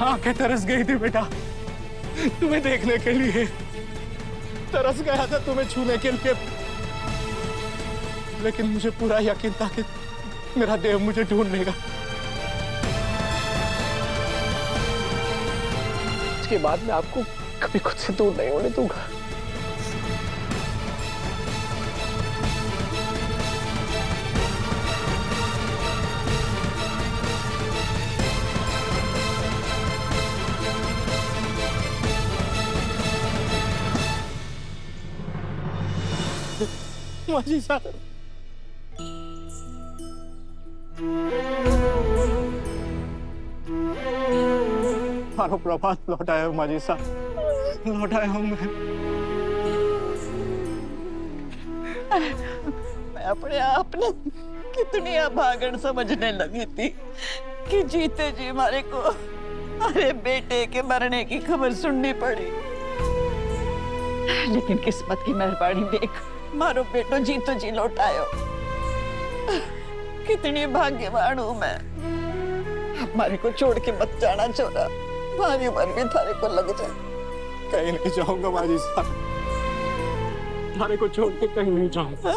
आंखें तरस गई थी बेटा तुम्हें देखने के लिए, तरस गया था तुम्हें छूने के लिए, लेकिन मुझे पूरा यकीन था कि मेरा देव मुझे ढूंढ लेगा। इसके बाद मैं आपको कभी खुद से दूर नहीं होने दूंगा। माजी साहब, मारो प्रभात लौटाया हूँ माजी साहब, लौटाया हूँ मैं अपने आप ने कितनी अभागन समझने लगी थी कि जीते जी हमारे को अरे बेटे के मरने की खबर सुननी पड़ी, लेकिन किस्मत की मेहरबानी देख मारो बेटो जी तो जी लौटायो। कितनी भाग्यवान हूं मैं। हमारे को छोड़ के मत जाना छोरा, भारी उम्र भी थारे को लग जाए। कहीं नहीं जाऊंगा माजी साहब, थारे को छोड़ के कहीं नहीं जाऊंगा।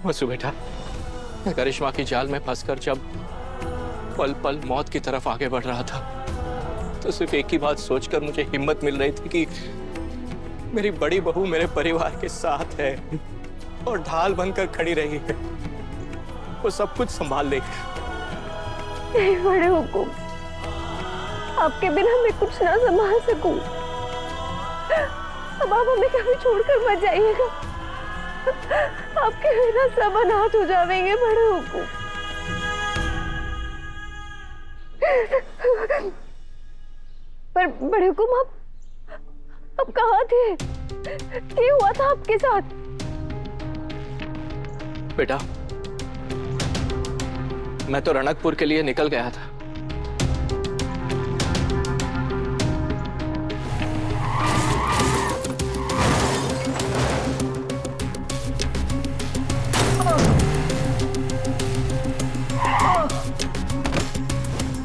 वसु बेटा, मैं करिश्मा की जाल में फंसकर जब पल पल मौत की तरफ आगे बढ़ रहा था, तो सिर्फ एक ही बात सोचकर मुझे हिम्मत मिल रही थी कि मेरी बड़ी बहू मेरे परिवार के साथ है और ढाल बनकर खड़ी रही है, वो सब कुछ संभाल लेगी। नहीं बड़े हुकुम, आपके बिना मैं कुछ ना संभाल सकूं। अब आप हमें कभी छोड़कर मत जाइएगा, आपके बिना सब अनाथ हो जाएंगे बड़े हुकुम। पर बड़े हुकुम आप कहाँ थे? क्या हुआ था आपके साथ? बेटा, मैं तो रणकपुर के लिए निकल गया था।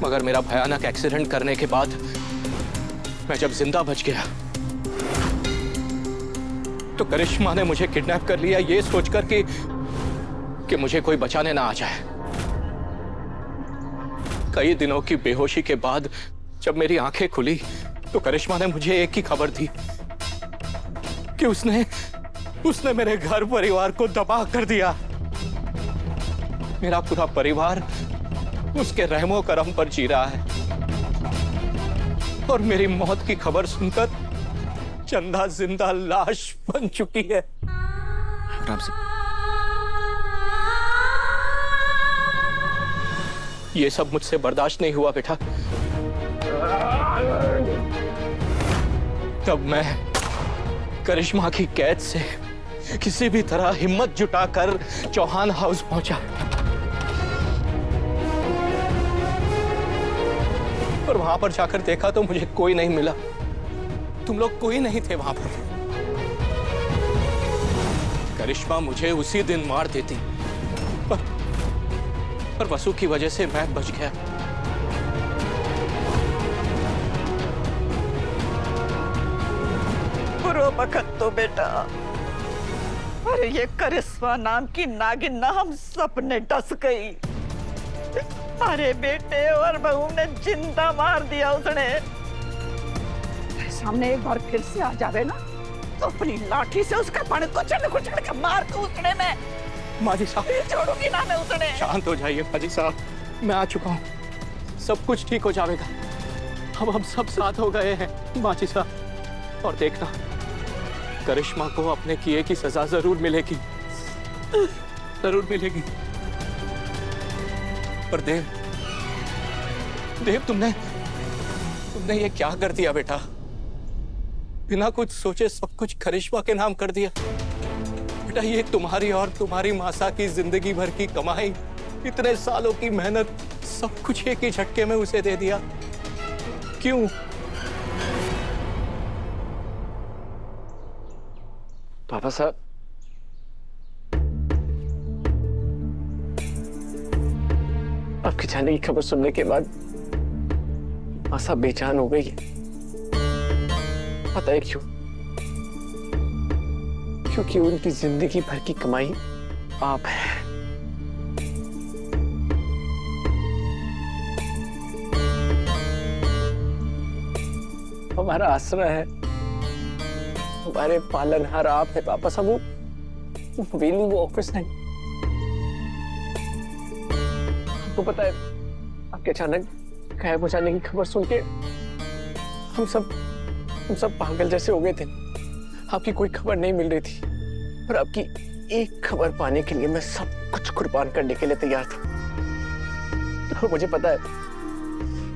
मगर मेरा भयानक एक्सीडेंट करने के बाद मैं जब जिंदा बच गया तो करिश्मा ने मुझे किडनैप कर लिया, ये सोचकर कि मुझे कोई बचाने ना आ जाए। कई दिनों की बेहोशी के बाद जब मेरी आंखें खुली तो करिश्मा ने मुझे एक ही खबर दी कि उसने मेरे घर परिवार को तबाह कर दिया। मेरा पूरा परिवार उसके रहमो करम पर जी रहा है और मेरी मौत की खबर सुनकर चंदा जिंदा लाश बन चुकी है। आराम से। ये सब मुझसे बर्दाश्त नहीं हुआ बेटा। तब मैं करिश्मा की कैद से किसी भी तरह हिम्मत जुटाकर चौहान हाउस पहुंचा और वहां पर जाकर देखा तो मुझे कोई नहीं मिला। तुम लोग कोई नहीं थे वहां पर। करिश्मा मुझे उसी दिन मार देती, पर वसु की वजह से मैं बच गया। बुरो बखत तो बेटा, अरे ये करिश्मा नाम की नागिन ना हम सपने डस गई। अरे बेटे और बहू ने जिंदा मार दिया उसने। सामने एक बार फिर से आ जावे ना तो अपनी लाठी से उसका पण कुचल कुचल के मार दूं उसने मैं। माजी साहब, छोड़ूंगी ना मैं उसने। शांत हो जाइए माजी साहब, मैं आ चुका हूँ, सब कुछ ठीक हो जाएगा। अब हम सब साथ हो गए हैं माजी साहब। और देखना, करिश्मा को अपने किए की सजा जरूर मिलेगी, जरूर मिलेगी। पर देव, तुमने ये क्या कर दिया बेटा? बिना कुछ सोचे सब कुछ करिश्मा के नाम कर दिया। बेटा, ये तुम्हारी और तुम्हारी मासा की जिंदगी भर की कमाई, इतने सालों की मेहनत, सब कुछ एक ही झटके में उसे दे दिया। क्यों? पापा साहब, आपके जाने की खबर सुनने के बाद मासा बेजान हो गई है। पता है क्यों? क्योंकि उनकी जिंदगी भर की कमाई आप है। हमारा आसरा है, हमारे पालनहार आप है पापा साहब। वो हवेली, वो ऑफिस नहीं। आपको पता है, आपके अचानक गायब हो जाने की खबर सुन के हम सब पागल जैसे हो गए थे। आपकी कोई खबर नहीं मिल रही थी, पर आपकी एक खबर पाने के लिए मैं सब कुछ कुर्बान करने के लिए तैयार था। और मुझे पता है,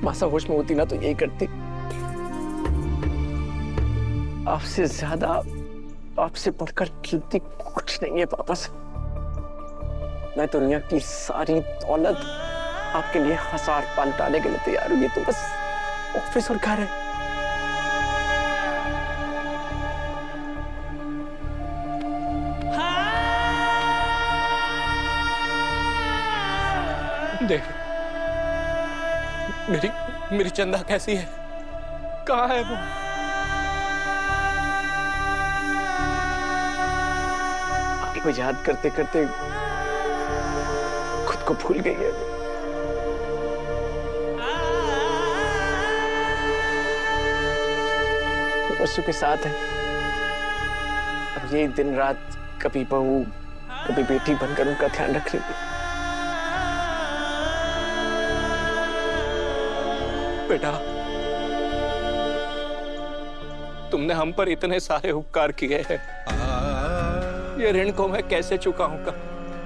मासा होश में होती ना तो यही करती। आपसे ज्यादा, आपसे बढ़कर कीमती कुछ नहीं है पापा से। मैं दुनिया की सारी दौलत आपके लिए हजार पलटाने के लिए तैयार हूँ। ये तो बस ऑफिस और घर है। देव, मेरी चंदा कैसी है? कहाँ है वो? आपको याद करते करते खुद को भूल गई है। बसु के साथ है। अब ये दिन रात कभी बहू कभी बेटी बनकर उनका ध्यान रख रही है। बेटा, तुमने हम पर इतने सारे उपकार किए हैं, ये ऋण को मैं कैसे चुकाऊंगा?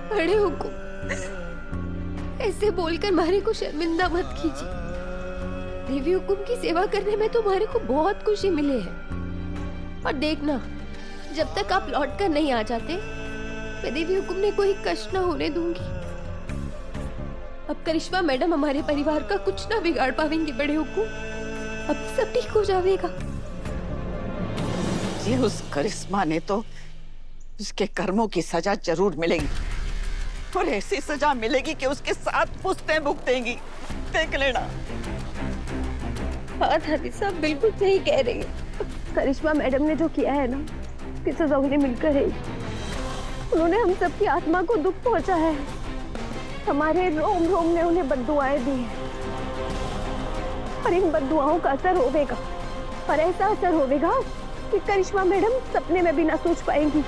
बड़े हुकुम, ऐसे बोलकर मारे को शर्मिंदा मत कीजिए। देवी हुकुम की सेवा करने में तुम्हारे को बहुत खुशी मिले है। और देखना, जब तक आप लौट कर नहीं आ जाते, मैं देवी हुकुम ने कोई कष्ट न होने दूंगी। अब करिश्मा मैडम हमारे परिवार का कुछ ना बिगाड़ पाएंगे बड़े हुकुम। अब सब ठीक हो जाएगा। ये उस करिश्मा ने तो उसके कर्मों की सजा जरूर मिलेगी, और ऐसी सजा मिलेगी कि उसके साथ पुश्तें भुगतेंगी। देख लेना। हाँ दादी साहब, बिल्कुल सही कह रही है। करिश्मा मैडम ने जो किया है ना, उसकी सजा उन्हें मिलकर है। उन्होंने हम सबकी आत्मा को दुख पहुंचाया है। हमारे रोम रोम ने उन्हें बद्दुआएं दी हैं, और इन बद्दुआओं का असर होगा, और ऐसा असर होगा कि करिश्मा मैडम सपने में भी ना सोच पाएंगी।